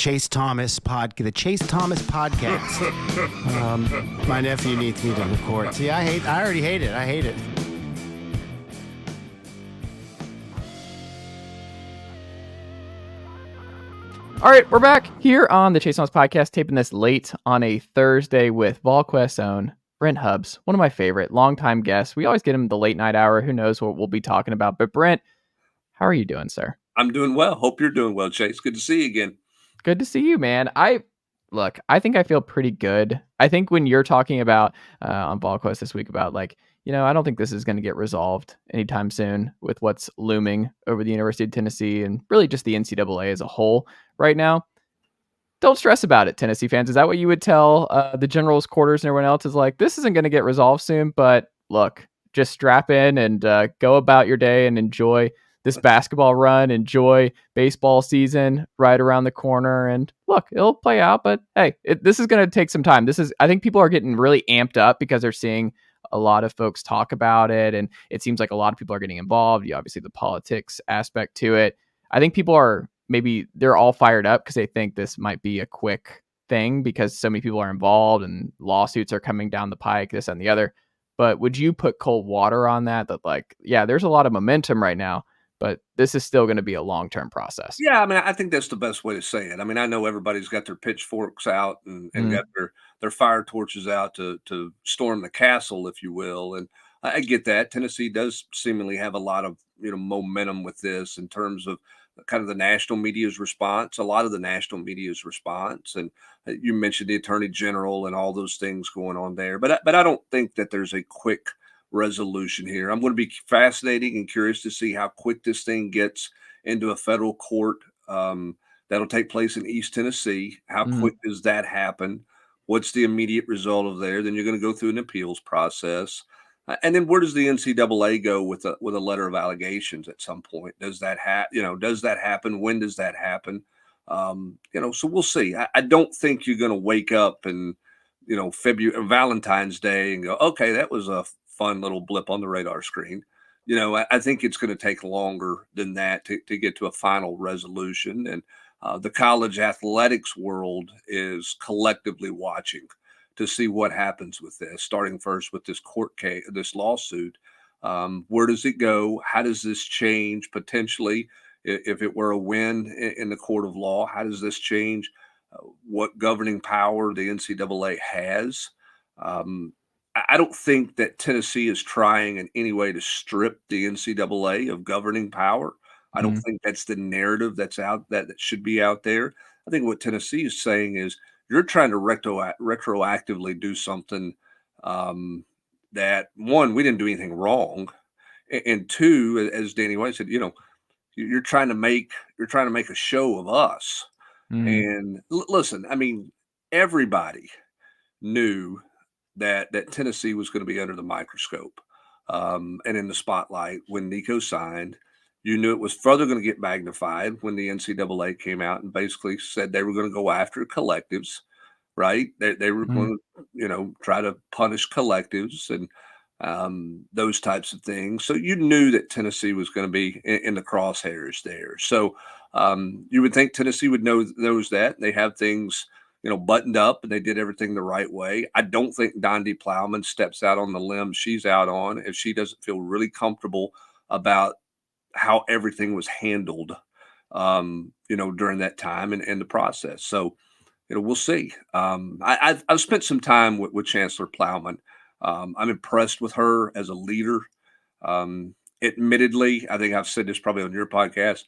Chase Thomas podcast. My nephew needs me to record. See, I already hate it. I hate it. All right, we're back here on the Chase Thomas podcast, taping this late on a Thursday with Volquest's own Brent Hubbs, one of my favorite longtime guests. We always get him the late night hour. Who knows what we'll be talking about? But Brent, how are you doing, sir? I'm doing well. Hope you're doing well, Chase. Good to see you again. Good to see you, man. I think I feel pretty good. I think when you're talking about on Volquest this week about I don't think this is going to get resolved anytime soon with what's looming over the University of Tennessee and really just the NCAA as a whole right now. Don't stress about it, Tennessee fans. Is that what you would tell the general's quarters and everyone else? Is like, this isn't going to get resolved soon, but look, just strap in and go about your day and enjoy this basketball run, enjoy baseball season right around the corner. And look, it'll play out, but hey, this is going to take some time. I think people are getting really amped up because they're seeing a lot of folks talk about it. And it seems like a lot of people are getting involved. You obviously the politics aspect to it. I think people are, maybe they're all fired up because they think this might be a quick thing because so many people are involved and lawsuits are coming down the pike, this and the other. But would you put cold water on that? There's a lot of momentum right now, but this is still going to be a long-term process. Yeah, I mean, I think that's the best way to say it. I mean, I know everybody's got their pitchforks out and got their fire torches out to storm the castle, if you will. And I get that. Tennessee does seemingly have a lot of momentum with this in terms of kind of the national media's response, a lot of the national media's response. And you mentioned the Attorney General and all those things going on there. But I don't think that there's a quick resolution here. I'm going to be fascinating and curious to see how quick this thing gets into a federal court. That'll take place in East Tennessee. How quick does that happen? What's the immediate result of there? Then you're going to go through an appeals process. And then where does the NCAA go with a letter of allegations at some point? Does that does that happen? When does that happen? So we'll see. I don't think you're going to wake up and February Valentine's Day and go, okay, that was a fun little blip on the radar screen. I think it's going to take longer than that to get to a final resolution. And the college athletics world is collectively watching to see what happens with this, starting first with this court case, this lawsuit. Where does it go? How does this change potentially if it were a win in the court of law? How does this change what governing power the NCAA has? I don't think that Tennessee is trying in any way to strip the NCAA of governing power. I don't think that's the narrative that's out that should be out there. I think what Tennessee is saying is you're trying to retroactively do something that, one, we didn't do anything wrong, and two, as Danny White said, you're trying to make a show of us. And listen, I mean, everybody knew that Tennessee was going to be under the microscope and in the spotlight when Nico signed. You knew it was further going to get magnified when the NCAA came out and basically said they were going to go after collectives, right? They were going to, try to punish collectives and those types of things. So you knew that Tennessee was going to be in the crosshairs there. So you would think Tennessee would knows that. They have things, buttoned up and they did everything the right way. I don't think Dondi Plowman steps out on the limb she's out on if she doesn't feel really comfortable about how everything was handled, during that time and the process. So, we'll see. I've spent some time with Chancellor Plowman. I'm impressed with her as a leader. Admittedly, I think I've said this probably on your podcast.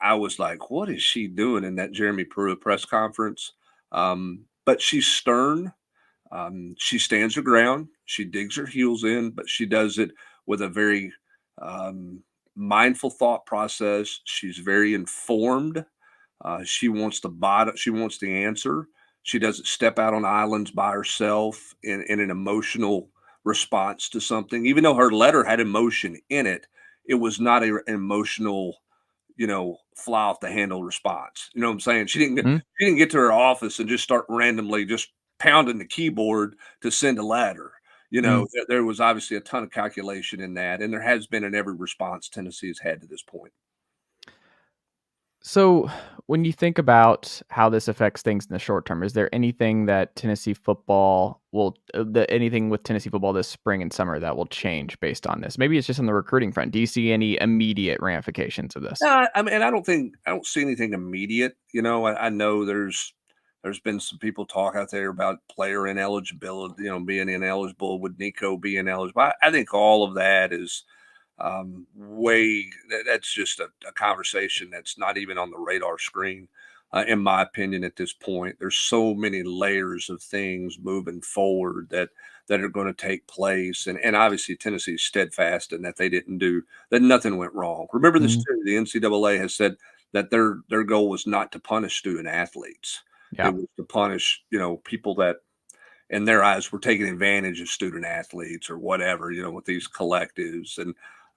I was like, what is she doing in that Jeremy Pruitt press conference? But she's stern. She stands her ground. She digs her heels in, but she does it with a very mindful thought process. She's very informed. She wants the answer. She doesn't step out on islands by herself in an emotional response to something. Even though her letter had emotion in it, it was not an emotional, fly off the handle response. You know what I'm saying? She didn't get to her office and just start randomly just pounding the keyboard to send a letter. There was obviously a ton of calculation in that, and there has been in every response Tennessee has had to this point. So, when you think about how this affects things in the short term, is there anything that Tennessee football will, anything with Tennessee football this spring and summer that will change based on this? Maybe it's just on the recruiting front. Do you see any immediate ramifications of this? I mean, I don't see anything immediate. I know there's been some people talk out there about player ineligibility, being ineligible with Nico being eligible. I think all of that is that's just a conversation that's not even on the radar screen, in my opinion. At this point, there's so many layers of things moving forward that are going to take place, and obviously Tennessee's steadfast in that that nothing went wrong. Remember this Mhm. too: the NCAA has said that their goal was not to punish student athletes. Yeah. It was to punish people that in their eyes were taking advantage of student athletes or whatever, with these collectives. And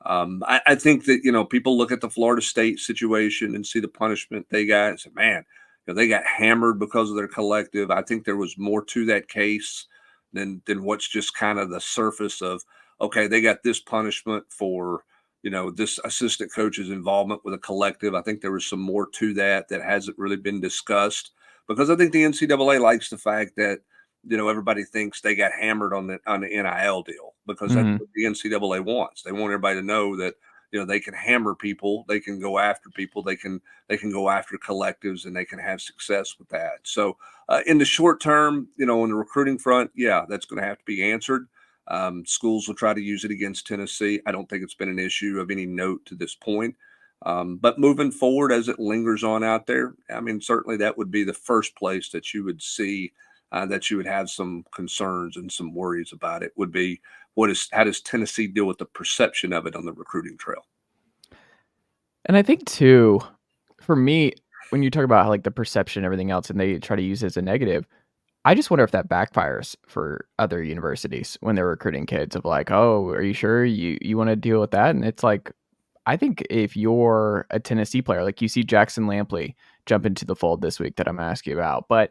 I think that, people look at the Florida State situation and see the punishment they got and say, man, they got hammered because of their collective. I think there was more to that case than what's just kind of the surface of, okay, they got this punishment for, this assistant coach's involvement with a collective. I think there was some more to that hasn't really been discussed, because I think the NCAA likes the fact that everybody thinks they got hammered on the NIL deal, because that's Mhm. what the NCAA wants. They want everybody to know that they can hammer people, they can go after people, they can go after collectives, and they can have success with that. So in the short term, on the recruiting front, yeah, that's going to have to be answered. Schools will try to use it against Tennessee. I don't think it's been an issue of any note to this point. But moving forward, as it lingers on out there, I mean, certainly that would be the first place that you would see that you would have some concerns and some worries about. It would be, how does Tennessee deal with the perception of it on the recruiting trail? And I think too, for me, when you talk about like the perception and everything else, and they try to use it as a negative, I just wonder if that backfires for other universities when they're recruiting kids of like, oh, are you sure you want to deal with that? And it's like, I think if you're a Tennessee player, like you see Jackson Lampley jump into the fold this week that I'm asking you about, but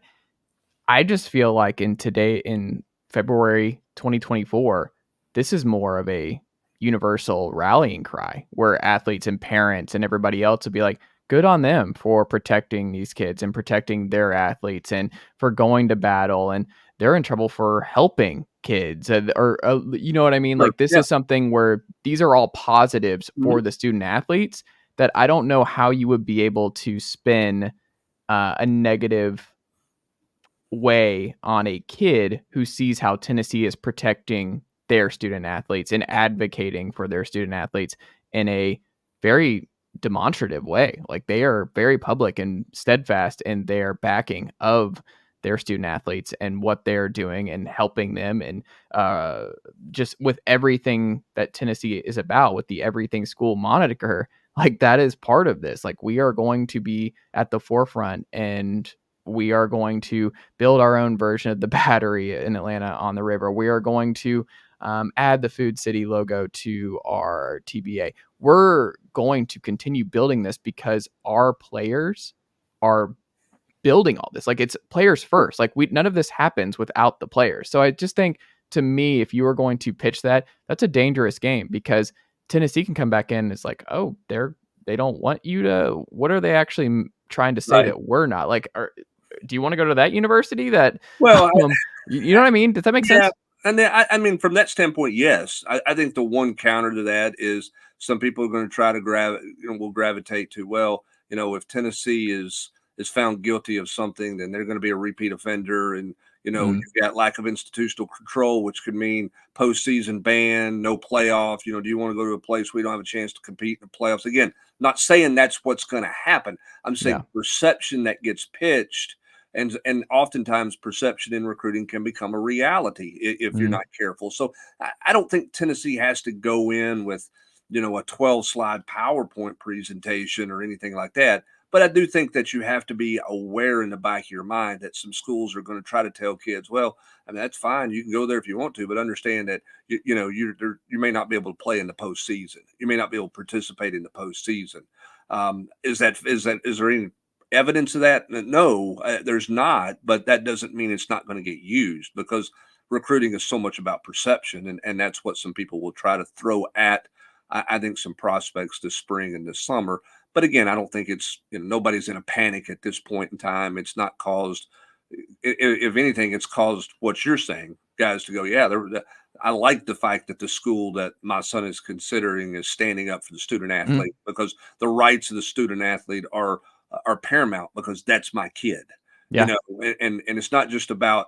I just feel like in February 2024, this is more of a universal rallying cry where athletes and parents and everybody else would be like, good on them for protecting these kids and protecting their athletes and for going to battle, and they're in trouble for helping kids, or you know what I mean? Sure. Like this Yeah. is something where these are all positives Mhm. for the student athletes that I don't know how you would be able to spin a negative way on a kid who sees how Tennessee is protecting their student athletes and advocating for their student athletes in a very demonstrative way. Like they are very public and steadfast in their backing of their student athletes and what they're doing and helping them, and uh, just with everything that Tennessee is about, with the everything school moniker, like that is part of this. Like we are going to be at the forefront, and we are going to build our own version of the battery in Atlanta on the river. We are going to add the Food City logo to our TBA. We're going to continue building this because our players are building all this. Like it's players first. Like none of this happens without the players. So I just think, to me, if you are going to pitch that, that's a dangerous game because Tennessee can come back in and it's like, oh, they don't want you to. What are they actually trying to say Right. that we're not? Like, do you want to go to that university that Well, you know what I mean? Does that make yeah, sense? and then I mean, from that standpoint, yes. I think the one counter to that is some people are going to try to will gravitate to, well, if Tennessee is found guilty of something, then they're going to be a repeat offender, and Mm, you've got lack of institutional control, which could mean postseason ban, no playoff. Do you want to go to a place where you don't have a chance to compete in the playoffs? Again, not saying that's what's going to happen. I'm saying yeah. the perception that gets pitched, and oftentimes perception in recruiting can become a reality if you're Mm, not careful. So I don't think Tennessee has to go in with a 12 slide PowerPoint presentation or anything like that. But I do think that you have to be aware in the back of your mind that some schools are going to try to tell kids, well, I mean, that's fine. You can go there if you want to, but understand that you may not be able to play in the postseason. You may not be able to participate in the postseason. Is there any evidence of that? No, there's not, but that doesn't mean it's not going to get used, because recruiting is so much about perception, and that's what some people will try to throw at, I think, some prospects this spring and this summer. But again, I don't think it's, nobody's in a panic at this point in time. It's not caused, if anything, it's caused what you're saying, guys, to go, yeah, I like the fact that the school that my son is considering is standing up for the student athlete, because the rights of the student athlete are paramount, because that's my kid, Yeah. and it's not just about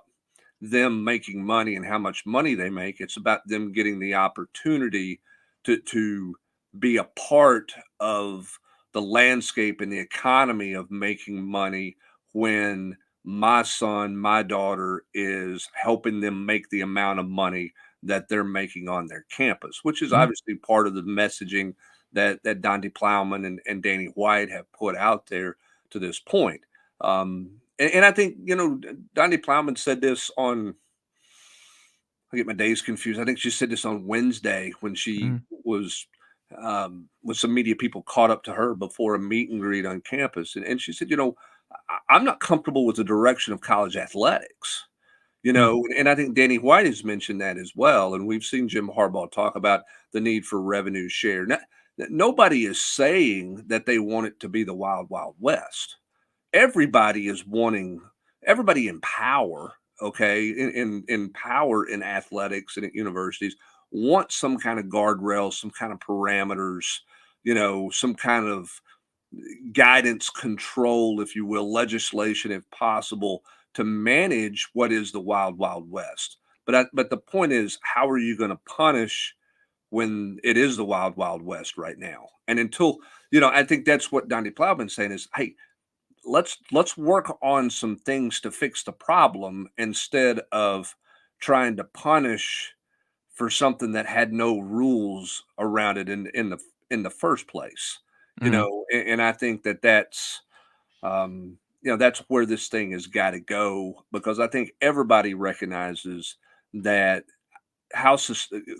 them making money and how much money they make. It's about them getting the opportunity to be a part of the landscape and the economy of making money, when my son, my daughter is helping them make the amount of money that they're making on their campus, which is obviously part of the messaging that Donde Plowman and Danny White have put out there to this point. And I think, Donde Plowman said this on, I get my days confused. I think she said this on Wednesday when she was with some media people caught up to her before a meet and greet on campus. And she said, I'm not comfortable with the direction of college athletics, and I think Danny White has mentioned that as well. And we've seen Jim Harbaugh talk about the need for revenue share. Nobody is saying that they want it to be the wild, wild west. Everybody is wanting, everybody in power, okay, in power in athletics and at universities, want some kind of guardrails, some kind of parameters, some kind of guidance, control, if you will, legislation, if possible, to manage what is the wild, wild west. But the point is, how are you going to punish when it is the wild, wild west right now? And until, I think that's what Donnie Plowman's saying is, hey, let's work on some things to fix the problem, instead of trying to punish for something that had no rules around it in the first place. And I think that's that's where this thing has got to go, because I think everybody recognizes that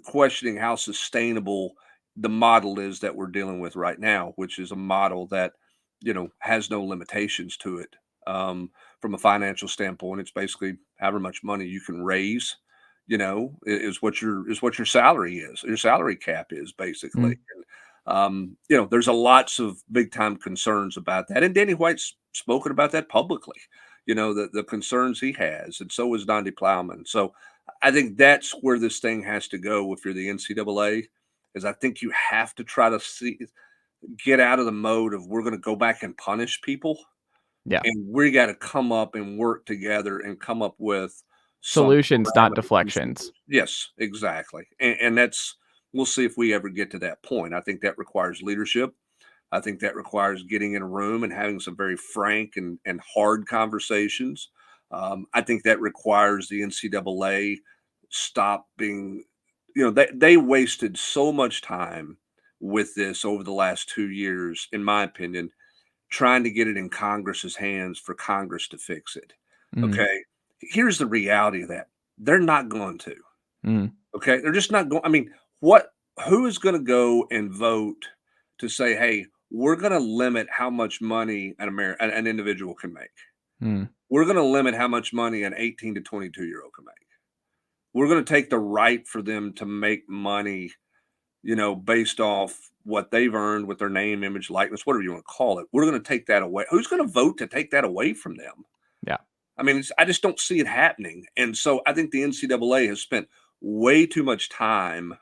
questioning how sustainable the model is that we're dealing with right now, which is a model that has no limitations to it. From a financial standpoint, it's basically however much money you can raise, is what your salary is. Your salary cap is basically. There's a lots of big time concerns about that. And Danny White's spoken about that publicly, the concerns he has. And so is Donde Plowman. So I think that's where this thing has to go. If you're the NCAA, is I think you have to try to get out of the mode of, we're going to go back and punish people. Yeah. And we got to come up and work together and come up with solutions, not deflections. Yes, exactly. And that's, we'll see if we ever get to that point. I think that requires leadership. I think that requires getting in a room and having some very frank and hard conversations. I think that requires the NCAA stop being, they wasted so much time with this over the last 2 years, in my opinion, trying to get it in Congress's hands for Congress to fix it. Okay. Here's the reality of that. They're not going to. Okay. They're just not going. I mean, who is going to go and vote to say, hey, we're going to limit how much money an individual can make. We're going to limit how much money an 18 to 22-year-old can make. We're going to take the right for them to make money, based off what they've earned with their name, image, likeness, whatever you want to call it. We're going to take that away. Who's going to vote to take that away from them? Yeah. I mean, I just don't see it happening. And so I think the NCAA has spent way too much time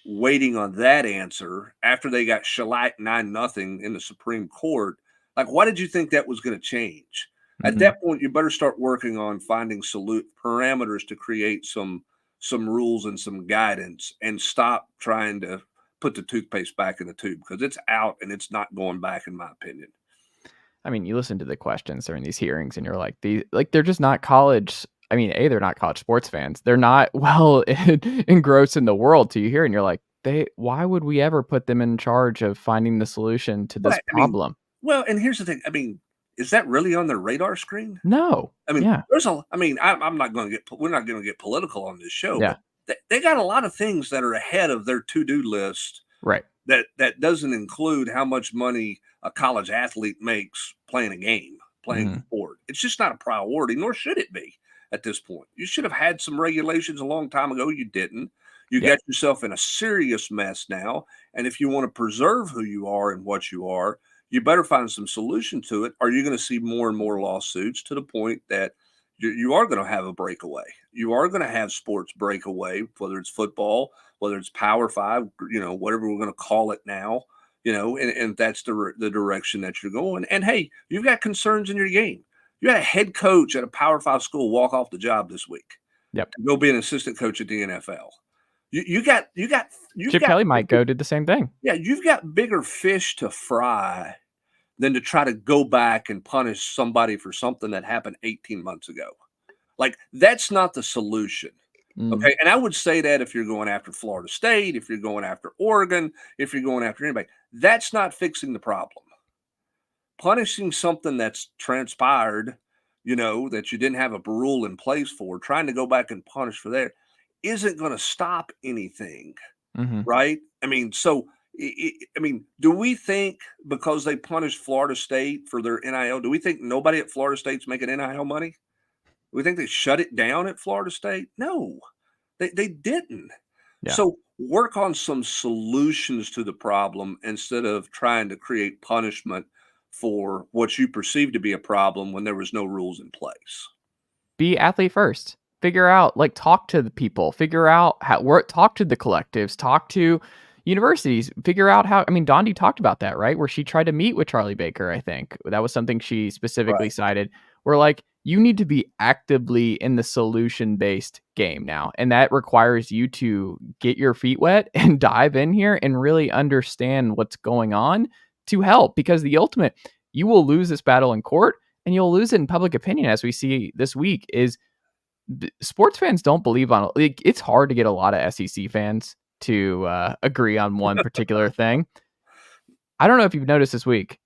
waiting on that answer after they got shellacked 9-0 in the Supreme Court. Like, why did you think that was going to change? At that point, you better start working on finding parameters to create some rules and some guidance, and stop trying to put the toothpaste back in the tube, because it's out and it's not going back, in my opinion. I mean, you listen to the questions during these hearings and you're like, they're just not college. I mean, they're not college sports fans. They're not well engrossed in the world till you hear, and you're like, why would we ever put them in charge of finding the solution to this problem? And here's the thing. I mean, is that really on their radar screen? No. I mean, yeah. I'm not going to we're not going to get political on this show, Yeah. but they got a lot of things that are ahead of their to-do list. Right. That doesn't include how much money a college athlete makes playing a game, playing a sport. It's just not a priority, nor should it be at this point. You should have had some regulations a long time ago. You didn't. You got yourself in a serious mess now. And if you want to preserve who you are and what you are, you better find some solution to it. Or you're going to see more and more lawsuits to the point that you are going to have a breakaway. You are going to have sports breakaway, whether it's football, whether it's Power Five, whatever we're going to call it now, and that's the direction that you're going. And hey, you've got concerns in your game. You had a head coach at a Power Five school walk off the job this week. Yep. To go be an assistant coach at the NFL. You got Chip Kelly might go do the same thing. Yeah, you've got bigger fish to fry than to try to go back and punish somebody for something that happened 18 months ago. Like, that's not the solution. Okay. And I would say that if you're going after Florida State, if you're going after Oregon, if you're going after anybody, that's not fixing the problem. Punishing something that's transpired, that you didn't have a rule in place for, trying to go back and punish for that isn't going to stop anything. Right? I mean, so, do we think because they punished Florida State for their NIL, do we think nobody at Florida State's making NIL money? Do we think they shut it down at Florida State? No, they didn't. Yeah. So work on some solutions to the problem instead of trying to create punishment for what you perceive to be a problem when there was no rules in place. Be athlete first. Figure out, talk to the people, figure out talk to the collectives, talk to universities, figure out how, Dondi talked about that, right? Where she tried to meet with Charlie Baker, I think. That was something she specifically cited. Where you need to be actively in the solution-based game now. And that requires you to get your feet wet and dive in here and really understand what's going on to help. Because the ultimate, you will lose this battle in court and you'll lose it in public opinion, as we see this week, is sports fans don't believe on it. It's hard to get a lot of SEC fans to agree on one particular thing. I don't know if you've noticed this week,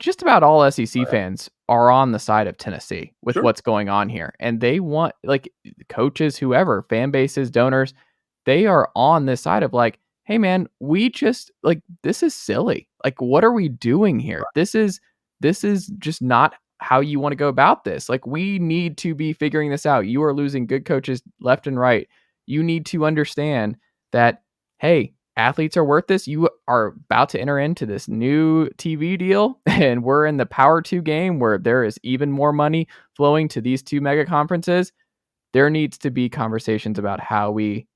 just about all SEC fans are on the side of Tennessee with what's going on here. And they want, coaches, whoever, fan bases, donors, they are on this side of hey man, we just this is silly. What are we doing here? This is just not how you want to go about this. We need to be figuring this out. You are losing good coaches left and right. You need to understand that, hey, athletes are worth this. You are about to enter into this new TV deal, and we're in the Power 2 game where there is even more money flowing to these two mega conferences. There needs to be conversations about how we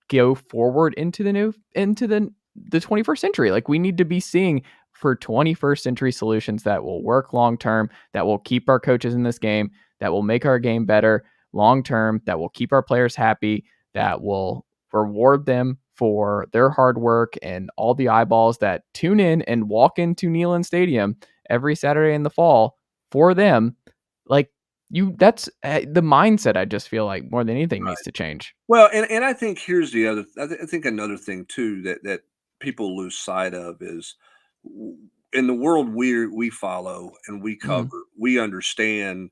go forward into the 21st century. We need to be seeing for 21st century solutions that will work long term, that will keep our coaches in this game, that will make our game better long term, that will keep our players happy, that will reward them for their hard work and all the eyeballs that tune in and walk into Neyland Stadium every Saturday in the fall for them. That's the mindset. I just feel like more than anything needs to change. Well, and I think here's the other. I think another thing too that people lose sight of is, in the world we follow and we cover, we understand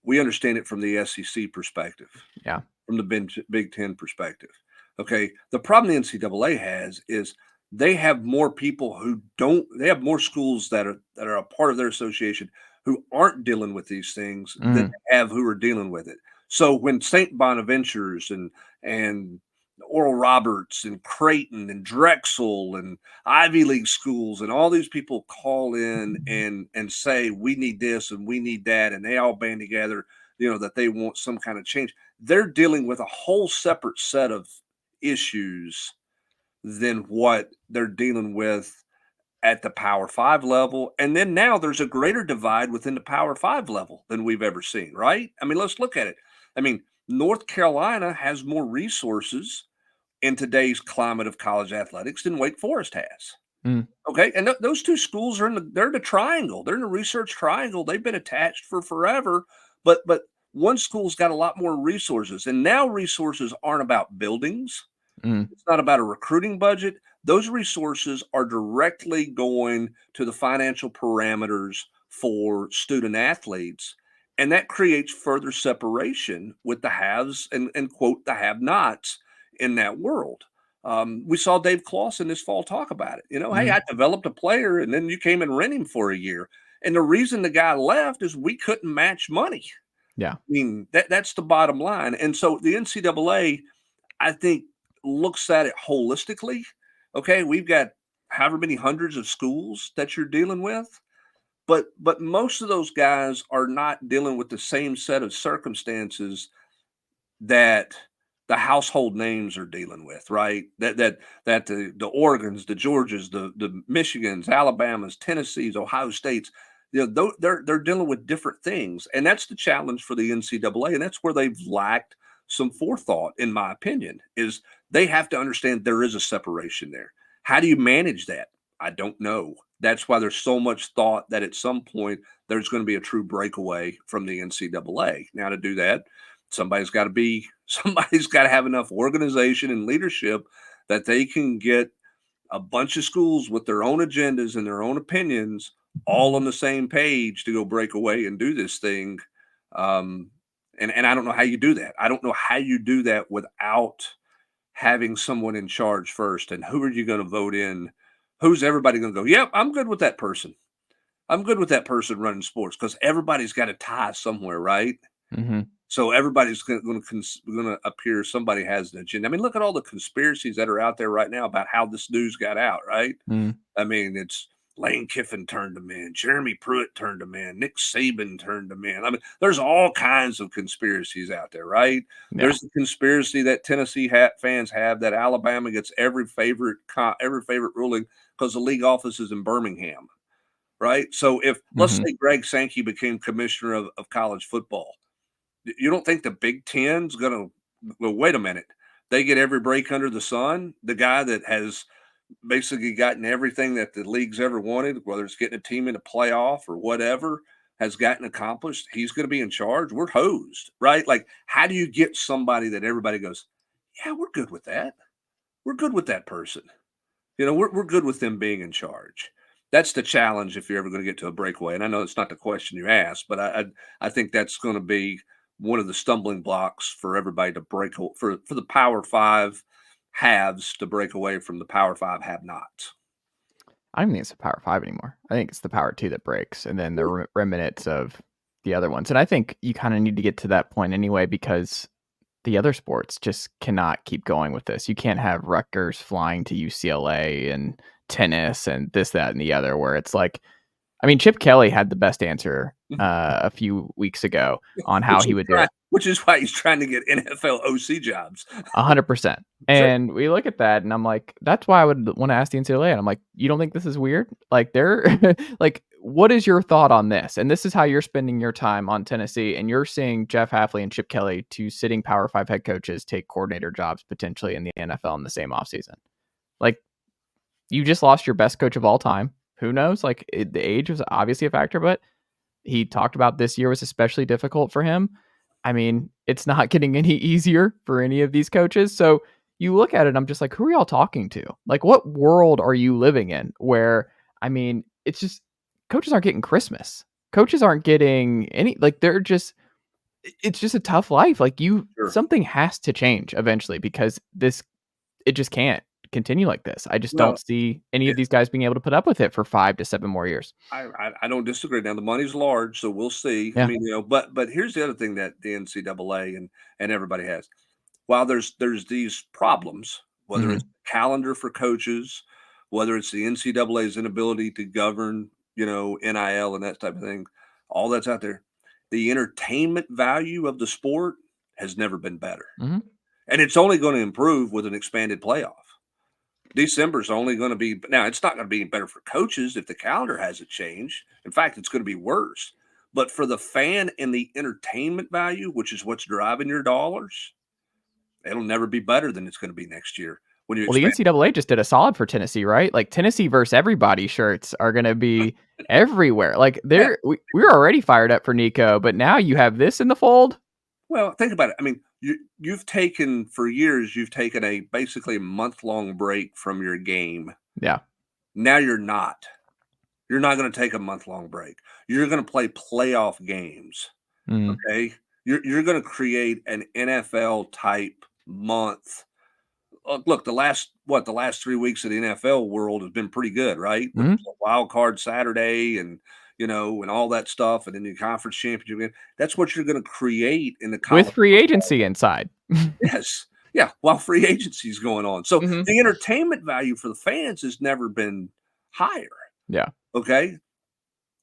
it from the SEC perspective. Yeah, from the Big Ten perspective. Okay, the problem the NCAA has is they have more people who don't. They have more schools that are a part of their association who aren't dealing with these things than they have who are dealing with it. So when St. Bonaventure's and Oral Roberts and Creighton and Drexel and Ivy League schools and all these people call in and say, we need this and we need that, and they all band together, that they want some kind of change, they're dealing with a whole separate set of issues than what they're dealing with at the Power 5 level. And then now there's a greater divide within the Power 5 level than we've ever seen, right? Let's look at it. North Carolina has more resources in today's climate of college athletics than Wake Forest has. Okay. And those two schools they're in the triangle. They're in the research triangle. They've been attached for forever, but one school's got a lot more resources, and now resources aren't about buildings. It's not about a recruiting budget. Those resources are directly going to the financial parameters for student athletes. And that creates further separation with the haves and quote, the have-nots in that world. We saw Dave Clawson this fall talk about it. Hey, I developed a player and then you came and rent him for a year. And the reason the guy left is we couldn't match money. Yeah. That's the bottom line. And so the NCAA, I think, looks at it holistically. Okay, we've got however many hundreds of schools that you're dealing with. But most of those guys are not dealing with the same set of circumstances that the household names are dealing with, right? That the Oregons, the Georgias, the Michigans, Alabamas, Tennessees, Ohio States, they're dealing with different things, and that's the challenge for the NCAA, and that's where they've lacked some forethought, in my opinion. Is they have to understand there is a separation there. How do you manage that? I don't know. That's why there's so much thought that at some point there's going to be a true breakaway from the NCAA. Now, to do that, somebody's got to have enough organization and leadership that they can get a bunch of schools with their own agendas and their own opinions all on the same page to go break away and do this thing. And I don't know how you do that. I don't know how you do that without having someone in charge first. And who are you going to vote in? Who's everybody going to go, yep, I'm good with that person. I'm good with that person running sports, because everybody's got a tie somewhere, right? Mm-hmm. So everybody's going to appear somebody has an agenda. I mean, look at all the conspiracies that are out there right now about how this news got out, right? Mm. I mean, it's Lane Kiffin turned him in, Jeremy Pruitt turned him in, Nick Saban turned him in. I mean, there's all kinds of conspiracies out there, right? Yeah. There's the conspiracy that Tennessee fans have that Alabama gets every favorite ruling because the league office is in Birmingham, right? So if let's say Greg Sankey became commissioner of college football, you don't think the Big Ten's going to, well, wait a minute. They get every break under the sun. The guy that has basically gotten everything that the league's ever wanted, whether it's getting a team in a playoff or whatever, has gotten accomplished. He's going to be in charge. We're hosed, right? Like, how do you get somebody that everybody goes, yeah, we're good with that. We're good with that person. We're good with them being in charge. That's the challenge if you're ever going to get to a breakaway. And I know it's not the question you asked, but I think that's going to be one of the stumbling blocks for everybody to break, for the Power Five haves to break away from the Power Five have-nots. I don't think it's the Power Five anymore. I think it's the Power Two that breaks, and then the remnants of the other ones. And I think you kind of need to get to that point anyway, because the other sports just cannot keep going with this. You can't have Rutgers flying to UCLA and tennis and this, that, and the other, where it's like, I mean, Chip Kelly had the best answer a few weeks ago on how he would do it. Which is why he's trying to get NFL OC jobs. 100%. And we look at that, and I'm like, that's why I would want to ask the NCAA. And I'm like, you don't think this is weird? Like, they're like, what is your thought on this? And this is how you're spending your time on Tennessee, and you're seeing Jeff Hafley and Chip Kelly, two sitting Power 5 head coaches, take coordinator jobs potentially in the NFL in the same offseason. Like, you just lost your best coach of all time. Who knows? Like, the age was obviously a factor, but he talked about this year was especially difficult for him. I mean, it's not getting any easier for any of these coaches. So you look at it, I'm just like, who are y'all talking to? Like, what world are you living in where, I mean, it's just, coaches aren't getting Christmas. Coaches aren't getting any, like, it's just a tough life. Like, something has to change eventually, because it just can't continue like this. I just don't see any of these guys being able to put up with it for 5 to 7 more years. I don't disagree. Now the money's large, so we'll see. Yeah. I mean, but here's the other thing that the NCAA and everybody has. While there's these problems, whether it's calendar for coaches, whether it's the NCAA's inability to govern, NIL and that type of thing, all that's out there. The entertainment value of the sport has never been better. Mm-hmm. And it's only going to improve with an expanded playoff. December's only going to be, now it's not going to be better for coaches if the calendar hasn't changed. In fact, it's going to be worse. But for the fan and the entertainment value, which is what's driving your dollars, it'll never be better than it's going to be next year. The NCAA just did a solid for Tennessee, right? Like, Tennessee versus everybody shirts are going to be everywhere. Like, we're already fired up for Nico, but now you have this in the fold. Well, think about it. I mean, you've taken a basically month-long break from your game. Yeah. Now you're not. You're not going to take a month-long break. You're going to play playoff games. Okay? You're going to create an NFL type month. Look, the last 3 weeks of the NFL world has been pretty good, right? With wild card Saturday and and all that stuff, and then the conference championship. That's what you're going to create in the college with free agency inside. Yes. Yeah, while free agency is going on. So Mhm. the entertainment value for the fans has never been higher. Yeah. Okay,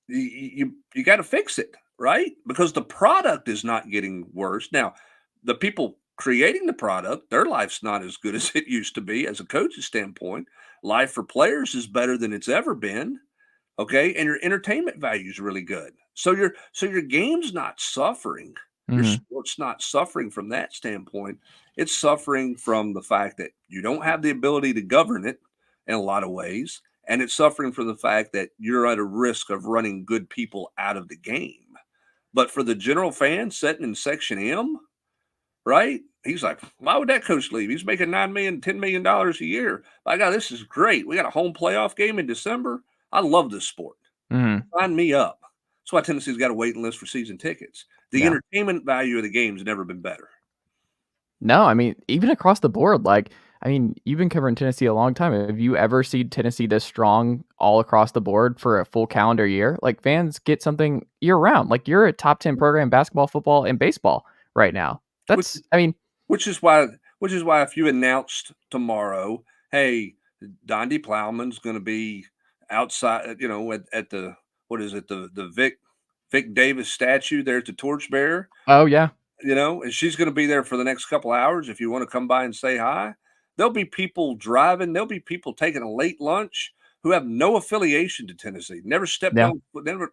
you got to fix it, right? Because the product is not getting worse. Now, the people creating the product, their life's not as good as it used to be as a coach's standpoint. Life for players is better than it's ever been. Okay, and your entertainment value is really good. So your game's not suffering. Your Mhm. sport's not suffering from that standpoint. It's suffering from the fact that you don't have the ability to govern it in a lot of ways, and it's suffering from the fact that you're at a risk of running good people out of the game. But for the general fan sitting in Section M, right? He's like, why would that coach leave? He's making $9 million, $10 million a year. By God, this is great. We got a home playoff game in December. I love this sport. Mhm. Sign me up. That's why Tennessee's got a waiting list for season tickets. The Yeah. entertainment value of the game's never been better. No, I mean, even across the board, like, I mean, you've been covering Tennessee a long time. Have you ever seen Tennessee this strong all across the board for a full calendar year? Like, fans get something year round. Like, you're a top 10 program in basketball, football, and baseball right now. Which That's, I mean, which is why if you announced tomorrow, hey, Dondy Plowman's going to be outside, at the what is it, the Vic Davis statue there at the Torchbearer, oh, yeah. and she's going to be there for the next couple hours. If you want to come by and say hi, there'll be people driving. There'll be people taking a late lunch who have no affiliation to Tennessee, never stepped Yeah. on,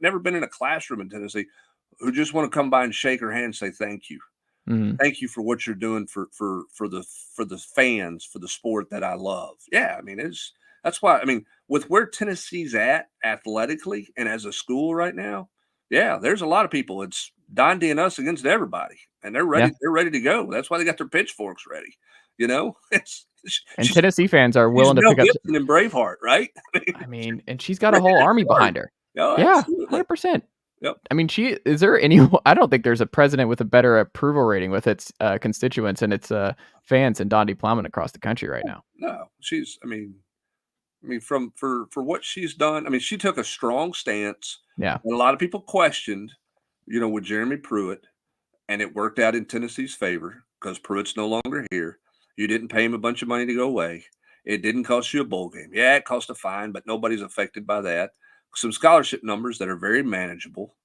never been in a classroom in Tennessee, who just want to come by and shake her hand and say thank you. Mhm. Thank you for what you're doing for the fans, for the sport that I love. Yeah, I mean, that's why, I mean, with where Tennessee's at athletically and as a school right now, yeah, there's a lot of people. It's Dondy and us against everybody, and they're Yeah. ready. They're ready to go. That's why they got their pitchforks ready. It's And she's Tennessee fans are she's willing to Mel pick up. Gibson in Braveheart, right? I mean, and she's got a Bringing whole that army sword. behind her. Oh, Yeah, absolutely. 100%. Yep. I mean, is there any, I don't think there's a president with a better approval rating with its constituents and its fans than Dondi Plowman across the country right now. No, she's. I mean, for what she's done, I mean, she took a strong stance, Yeah. and a lot of people questioned, with Jeremy Pruitt, and it worked out in Tennessee's favor because Pruitt's no longer here. You didn't pay him a bunch of money to go away. It didn't cost you a bowl game. Yeah, it cost a fine, but nobody's affected by that. Some scholarship numbers that are very manageable.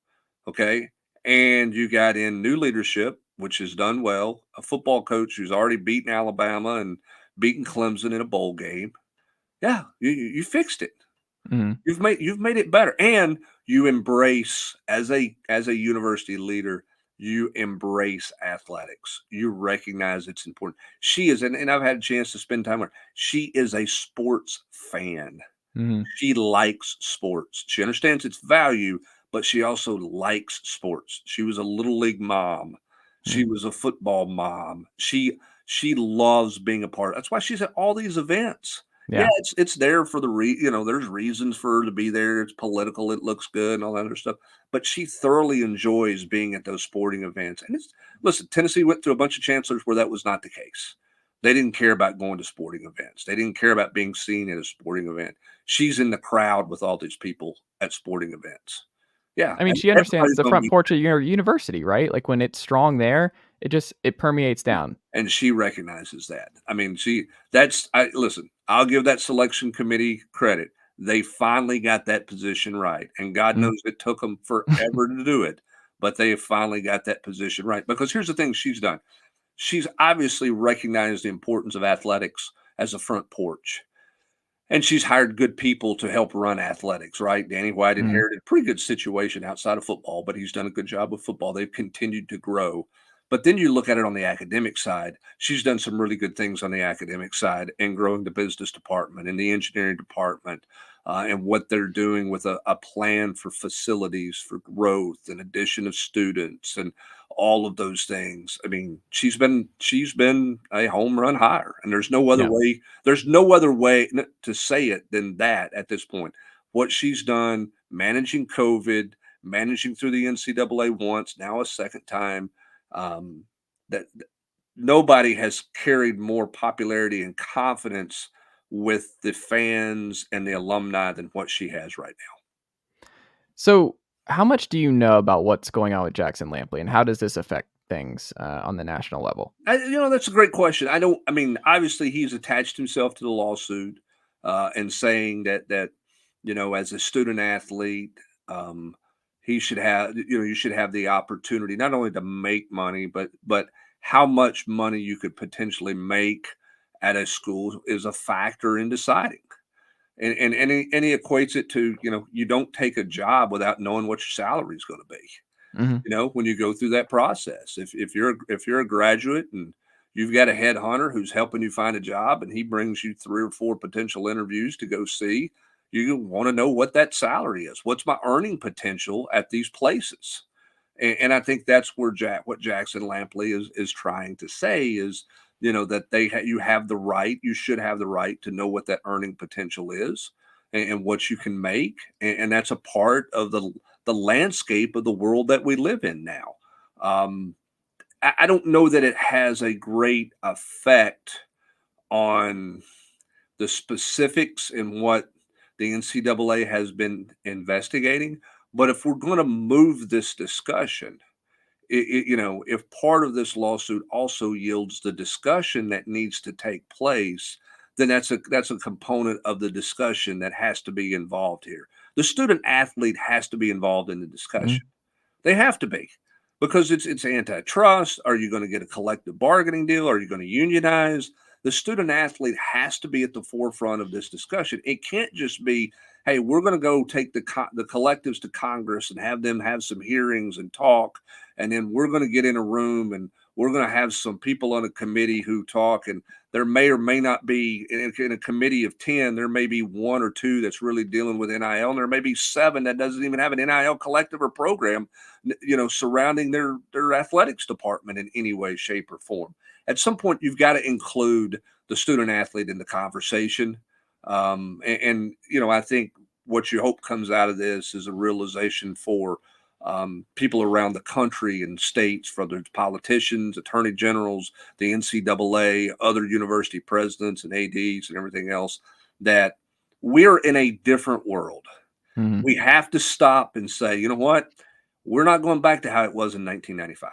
Okay. And you got in new leadership, which has done well, a football coach who's already beaten Alabama and beaten Clemson in a bowl game. Yeah, you fixed it. Mhm. You've made it better, and you embrace as a university leader. You embrace athletics. You recognize it's important. She is, and I've had a chance to spend time with her. She is a sports fan. Mhm. She likes sports. She understands its value, but she also likes sports. She was a little league mom. She Mhm. was a football mom. She loves being a part. That's why she's at all these events. Yeah, Yeah. it's there for there's reasons for her to be there. It's political, it looks good and all that other stuff. But she thoroughly enjoys being at those sporting events. And listen, Tennessee went through a bunch of chancellors where that was not the case. They didn't care about going to sporting events. They didn't care about being seen at a sporting event. She's in the crowd with all these people at sporting events. Yeah, I mean, and she understands everybody's the gonna front be, porch of your university, right? Like when it's strong there, it permeates down. and she recognizes that. I mean, I listen, I'll give that selection committee credit. They finally got that position right, and God Mhm. knows it took them forever to do it, but they have finally got that position right. Because here's the thing she's done. She's obviously recognized the importance of athletics as a front porch. And she's hired good people to help run athletics, right? Danny White Mhm. inherited a pretty good situation outside of football, but he's done a good job with football. They've continued to grow. But then you look at it on the academic side, she's done some really good things on the academic side and growing the business department and the engineering department, and what they're doing with a plan for facilities for growth and addition of students and all of those things. I mean, she's been a home run hire, and Yeah. there's no other way to say it than that at this point. What she's done, managing COVID, managing through the NCAA once, now a second time, um, that nobody has carried more popularity and confidence with the fans and the alumni than what she has right now. So how much do you know about what's going on with Jackson Lampley, and how does this affect things on the national level? That's a great question. I mean, obviously, he's attached himself to the lawsuit and saying that as a student athlete, um, he should have, you should have the opportunity not only to make money, but how much money you could potentially make at a school is a factor in deciding. And he equates it to, you don't take a job without knowing what your salary is going to be. Hmm. When you go through that process, if you're a graduate and you've got a headhunter who's helping you find a job and he brings you 3 or 4 potential interviews to go see, you want to know what that salary is. What's my earning potential at these places? And I think that's where what Jackson Lampley is trying to say is, that you have the right, you should have the right to know what that earning potential is and what you can make, and that's a part of the landscape of the world that we live in now. Um, I don't know that it has a great effect on the specifics in what the NCAA has been investigating. But if we're going to move this discussion, if part of this lawsuit also yields the discussion that needs to take place, then that's a component of the discussion that has to be involved here. The student athlete has to be involved in the Hmm. discussion. They have to be, because it's antitrust. Are you going to get a collective bargaining deal? Are you going to unionize? The student athlete has to be at the forefront of this discussion. It can't just be, hey, we're going to go take the collectives to Congress and have them have some hearings and talk, and then we're going to get in a room and we're going to have some people on a committee who talk, and there may or may not be in a committee of 10, there may be 1 or 2 that's really dealing with NIL, and there may be 7 that doesn't even have an NIL collective or program, surrounding their athletics department in any way, shape, or form. At some point, you've got to include the student athlete in the conversation. I think what you hope comes out of this is a realization for people around the country and states, whether it's politicians, attorney generals, the NCAA, other university presidents and ADs and everything else, that we're in a different world. Hmm. We have to stop and say, you know what? We're not going back to how it was in 1995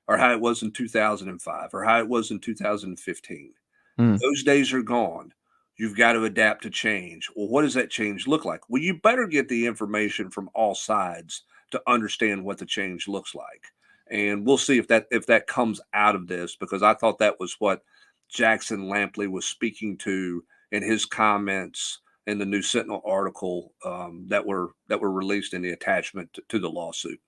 or how it was in 2005 or how it was in 2015. Hmm. Those days are gone. You've got to adapt to change. Well, what does that change look like? Well, you better get the information from all sides to understand what the change looks like. And we'll see if that comes out of this, because I thought that was what Jackson Lampley was speaking to in his comments in the New Sentinel article that were released in the attachment to the lawsuit.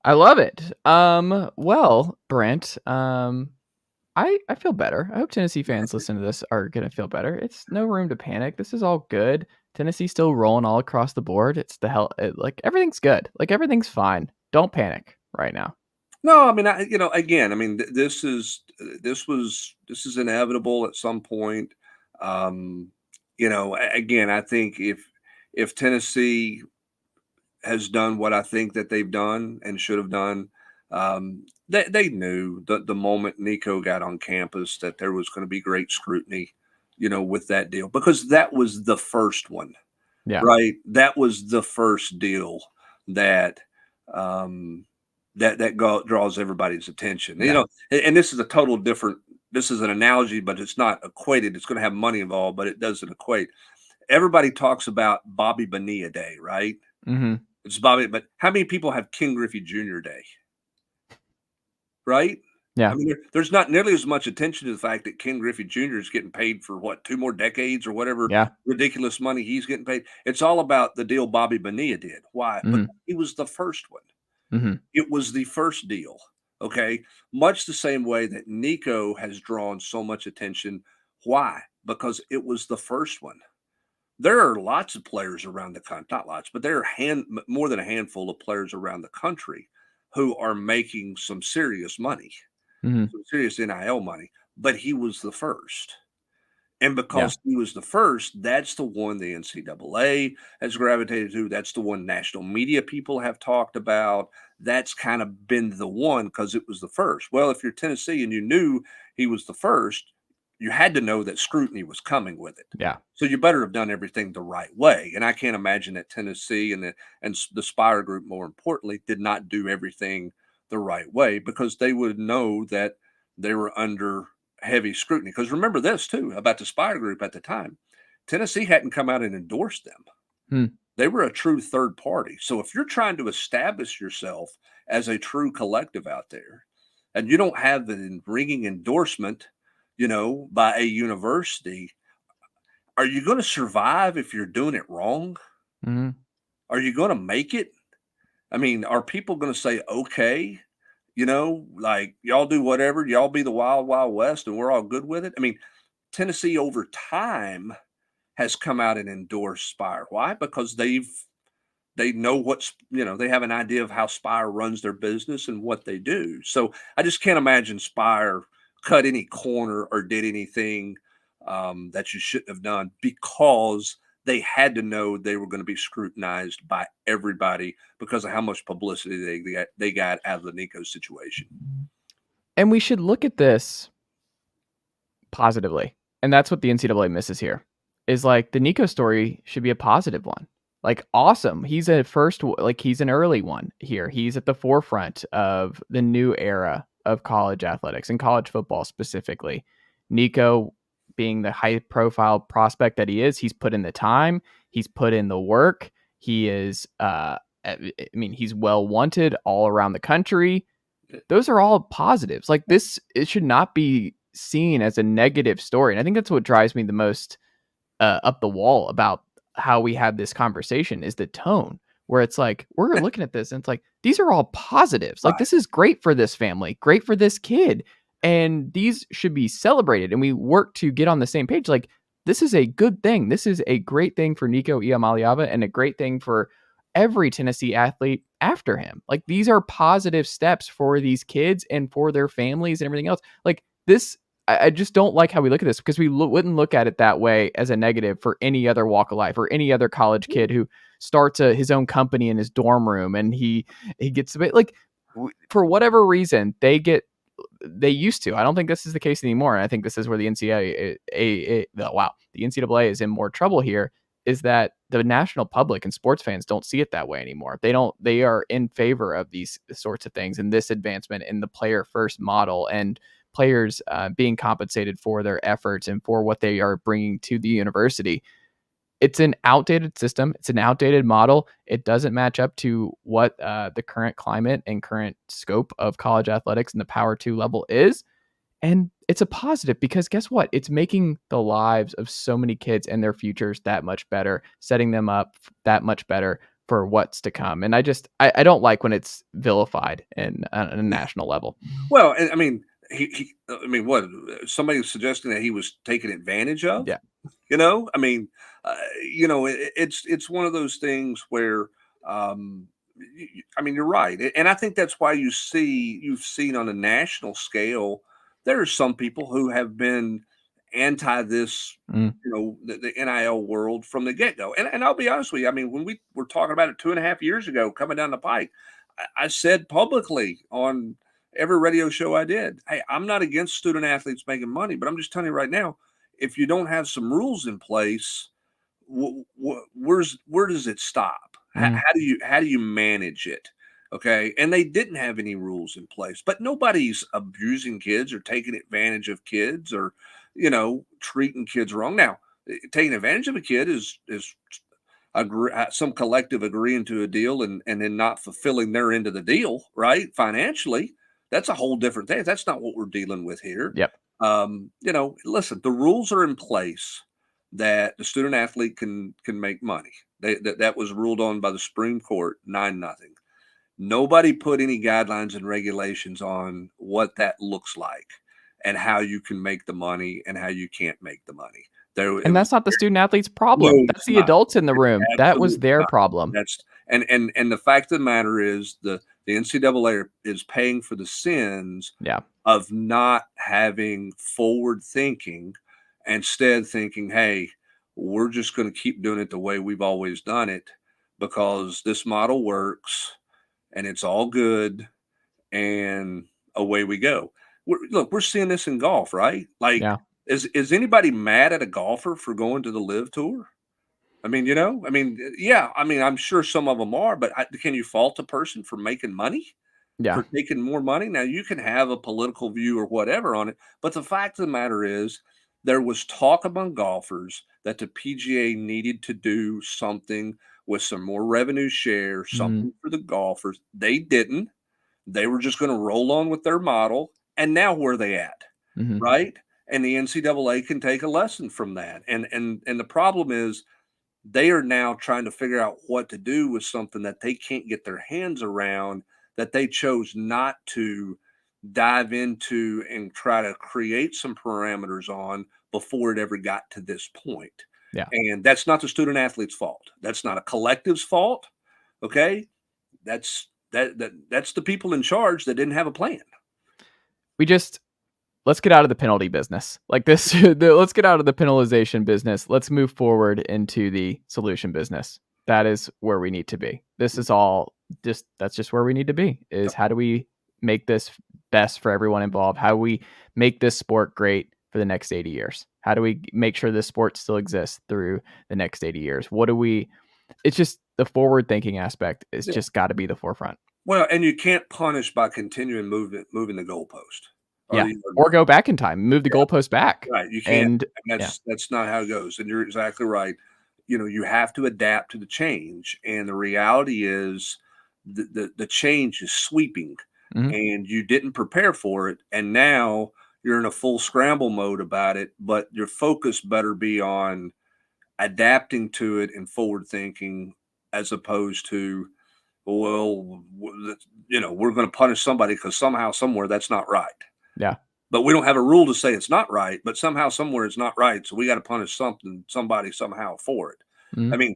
I love it. Well, Brent, I feel better. I hope Tennessee fans listening to this are gonna feel better. It's no room to panic. This is all good. Tennessee's still rolling all across the board. It's like everything's good. Like everything's fine. Don't panic right now. No, I mean, again, I mean, this is inevitable at some point. Again, I think if Tennessee has done what I think that they've done and should have done, they knew the moment Nico got on campus that there was going to be great scrutiny, with that deal, because that was the first one, Yeah. right? That was the first deal that um, draws everybody's attention. Yeah. And this is a total different. This is an analogy, but it's not equated. It's going to have money involved, but it doesn't equate. Everybody talks about Bobby Bonilla Day, right? Mm-hmm. It's Bobby, but how many people have King Griffey Jr. Day, right? I Yeah. mean, there's not nearly as much attention to the fact that King Griffey Jr. is getting paid for what, 2 more decades or whatever Yeah. ridiculous money he's getting paid. It's all about the deal Bobby Bonilla did. Why? Because Mm-hmm. he was the first one. Mm-hmm. It was the first deal. Okay. Much the same way that Nico has drawn so much attention. Why? Because it was the first one. There are lots of players around the country, not lots, but there are more than a handful of players around the country who are making some serious money, Mm-hmm. some serious NIL money, but he was the first. And Yeah. because he was the first, that's the one the NCAA has gravitated to. That's the one national media people have talked about. That's kind of been the one because it was the first. Well, if you're Tennessee and you knew he was the first, you had to know that scrutiny was coming with it. Yeah. So you better have done everything the right way. And I can't imagine that Tennessee and the Spire Group, more importantly, did not do everything the right way, because they would know that they were under heavy scrutiny. Because remember this too about the Spire Group at the time. Tennessee hadn't come out and endorsed them. Hmm. They were a true third party. So if you're trying to establish yourself as a true collective out there, and you don't have the ringing endorsement, by a university, are you going to survive if you're doing it wrong? Mm-hmm. Are you going to make it? I mean, are people going to say, okay, like y'all do whatever, y'all be the wild, wild west and we're all good with it? I mean, Tennessee over time has come out and endorsed Spire. Why? Because they know they have an idea of how Spire runs their business and what they do. So I just can't imagine Spire cut any corner or did anything that you shouldn't have done, because they had to know they were going to be scrutinized by everybody because of how much publicity they got out of the Nico situation. And we should look at this positively. And that's what the NCAA misses here, is like the Nico story should be a positive one. Like, awesome. He's he's an early one here. He's at the forefront of the new era of college athletics and college football specifically. Nico, being the high profile prospect that he is, he's put in the time, he's put in the work. He is, he's well wanted all around the country. Those are all positives. Like this, it should not be seen as a negative story. And I think that's what drives me the most up the wall about how we had this conversation, is the tone, where it's like, we're looking at this and it's like, these are all positives. Like, this is great for this family, great for this kid. And these should be celebrated. And we work to get on the same page. Like, this is a good thing. This is a great thing for Nico Iamaleava and a great thing for every Tennessee athlete after him. Like, these are positive steps for these kids and for their families and everything else. Like this, I just don't like how we look at this, because we wouldn't look at it that way as a negative for any other walk of life or any other college kid who starts his own company in his dorm room and he gets a bit like, for whatever reason, they used to. I don't think this is the case anymore. And I think this is where the NCAA is in more trouble here, is that the national public and sports fans don't see it that way anymore. They are in favor of these sorts of things and this advancement in the player first model, and players being compensated for their efforts and for what they are bringing to the university. It's an outdated system. It's an outdated model. It doesn't match up to what the current climate and current scope of college athletics and the Power 2 level is. And it's a positive, because guess what? It's making the lives of so many kids and their futures that much better, setting them up that much better for what's to come. And I don't like when it's vilified on a national level. Well, and I mean, what, somebody was suggesting that he was taken advantage of? Yeah. I mean, it's one of those things where, I mean, you're right. And I think that's why you've seen on a national scale, there are some people who have been anti this, the NIL world from the get go. And I'll be honest with you. I mean, when we were talking about it 2.5 years ago, coming down the pike, I said publicly on every radio show I did, hey, I'm not against student athletes making money, but I'm just telling you right now, if you don't have some rules in place, where does it stop? How do you manage it? Okay. And they didn't have any rules in place, but nobody's abusing kids or taking advantage of kids or, treating kids wrong. Now, taking advantage of a kid is some collective agreeing to a deal and then not fulfilling their end of the deal, right? Financially, that's a whole different thing. That's not what we're dealing with here. Yep. Listen, the rules are in place that the student athlete can make money. That was ruled on by the Supreme Court 9-0. Nobody put any guidelines and regulations on what that looks like and how you can make the money and how you can't make the money. And that's not the student athlete's problem. No, that's the adults in the room. That was their problem. That's and the fact of the matter is the NCAA is paying for the sins of not having forward thinking, instead thinking, hey, we're just going to keep doing it the way we've always done it because this model works and it's all good and away we go. We're seeing this in golf, right? Like Is anybody mad at a golfer for going to the Live Tour? I mean, yeah. I mean, I'm sure some of them are, but can you fault a person for making money? Yeah. For taking more money? Now, you can have a political view or whatever on it, but the fact of the matter is, there was talk among golfers that the PGA needed to do something with some more revenue share, Mhm. something for the golfers. They didn't. They were just going to roll on with their model. And now where are they at? Mhm. Right? And the NCAA can take a lesson from that. And the problem is, they are now trying to figure out what to do with something that they can't get their hands around, that they chose not to dive into and try to create some parameters on before it ever got to this point. Yeah. And that's not the student athlete's fault. That's not a collective's fault. Okay. That's the people in charge that didn't have a plan. Let's get out of the penalty business. Like this, let's get out of the penalization business. Let's move forward into the solution business. That is where we need to be. This is all that's just where we need to be, is how do we make this best for everyone involved? How do we make this sport great for the next 80 years? How do we make sure this sport still exists through the next 80 years? It's just the forward thinking aspect is Yeah. just got to be the forefront. Well, and you can't punish by continuing moving the goalpost. Yeah. Or go back in time, move the goalpost back. Right, you can't, And that's not how it goes, and you're exactly right. You have to adapt to the change, and the reality is the change is sweeping, Mhm. and you didn't prepare for it, and now you're in a full scramble mode about it, but your focus better be on adapting to it and forward thinking, as opposed to, well, we're gonna punish somebody because somehow, somewhere, that's not right. Yeah. But we don't have a rule to say it's not right, but somehow, somewhere, it's not right. So we got to punish somebody, somehow for it. I Mhm. mean,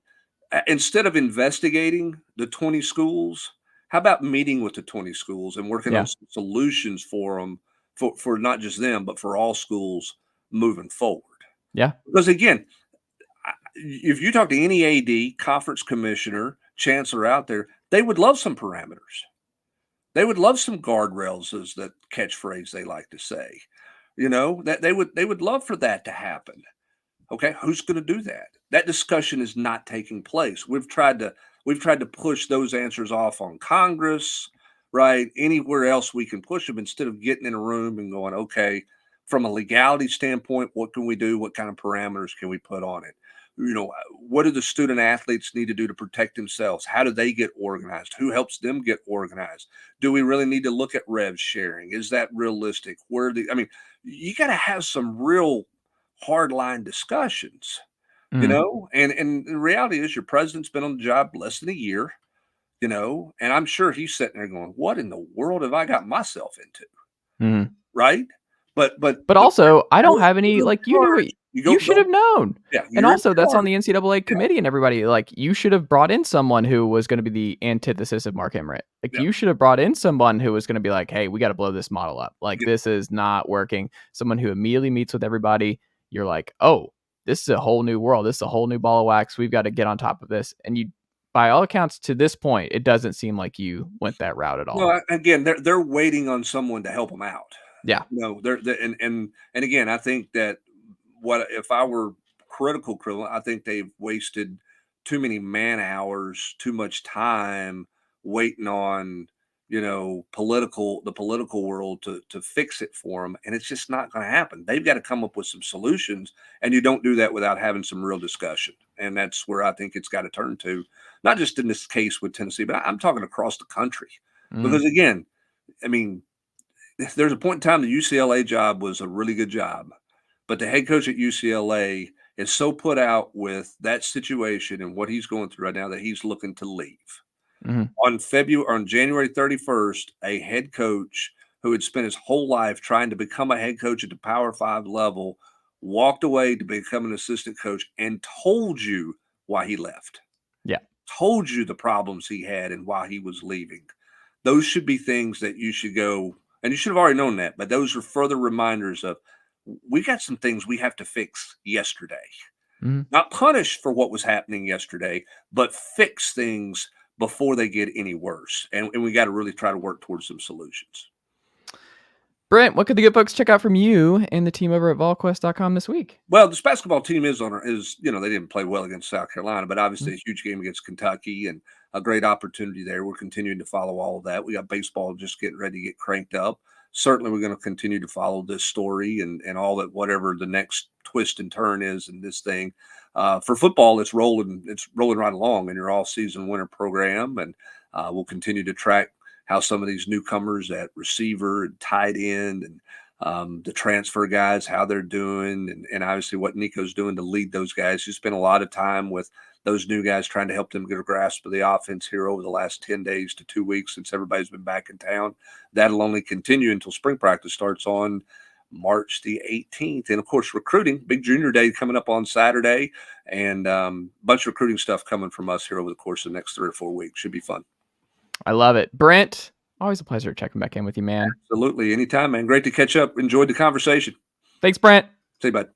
instead of investigating the 20 schools, how about meeting with the 20 schools and working on Yeah. some solutions for them, for not just them, but for all schools moving forward? Yeah. Because again, if you talk to any AD, conference commissioner, chancellor out there, they would love some parameters. They would love some guardrails, as that catchphrase they like to say. That they would love for that to happen. Okay, who's going to do that? That discussion is not taking place. We've tried to push those answers off on Congress, right? Anywhere else we can push them, instead of getting in a room and going, okay, from a legality standpoint, what can we do? What kind of parameters can we put on it? What do the student athletes need to do to protect themselves? How do they get organized? Who helps them get organized? Do we really need to look at rev sharing? Is that realistic? I mean, you got to have some real hardline discussions, Mhm. and the reality is, your president's been on the job less than a year, and I'm sure he's sitting there going, what in the world have I got myself into? Mhm. Right. But But also, I don't you're have any, in like, you knew charge. it. You You should go, have known. yeah, And you're in also, that's on charge. the NCAA Yeah, committee and everybody. Like, you should have brought in someone who was going to be the antithesis of Mark Emmert. Like, yeah, you should have brought in someone who was going to be like, hey, we got to blow this model up. Like, yeah. this is not working. Someone who immediately meets with everybody. You're like, oh, this is a whole new world. This is a whole new ball of wax. We've got to get on top of this. And you, by all accounts, to this point, it doesn't seem like you went that route at all. Well, again, they're waiting on someone to help them out. Yeah. And again, I think that, what if I were critical, I think they've wasted too many man hours, too much time waiting on the political world to fix it for them, and it's just not going to happen. They've got to come up with some solutions, and you don't do that without having some real discussion. And that's where I think it's got to turn to, not just in this case with Tennessee, but I'm talking across the country. Mm. Because again, I mean, there's a point in time the UCLA job was a really good job, but the head coach at UCLA is so put out with that situation and what he's going through right now that he's looking to leave. Mhm. On January 31st, a head coach who had spent his whole life trying to become a head coach at the Power 5 level walked away to become an assistant coach and told you why he left. Yeah. Told you the problems he had and why he was leaving. Those should be things that you should go, and you should have already known that, but those are further reminders of, we got some things we have to fix yesterday. Mhm. Not punish for what was happening yesterday, but fix things before they get any worse. And we got to really try to work towards some solutions. Brent, what could the good folks check out from you and the team over at Volquest.com this week? Well, this basketball team is they didn't play well against South Carolina, but obviously a huge game against Kentucky and a great opportunity there. We're continuing to follow all of that. We got baseball just getting ready to get cranked up. Certainly, we're going to continue to follow this story and all that, whatever the next twist and turn is in this thing. For football, it's rolling right along in your all-season winter program, and we'll continue to track how some of these newcomers at receiver and tight end and the transfer guys, how they're doing, and obviously what Nico's doing to lead those guys. He spent a lot of time with those new guys trying to help them get a grasp of the offense here over the last 10 days to 2 weeks since everybody's been back in town. That'll only continue until spring practice starts on March the 18th. And, of course, recruiting, big junior day coming up on Saturday, and a bunch of recruiting stuff coming from us here over the course of the next 3 or 4 weeks. Should be fun. I love it. Brent, always a pleasure checking back in with you, man. Absolutely. Anytime, man. Great to catch up. Enjoyed the conversation. Thanks, Brent. See you, bud.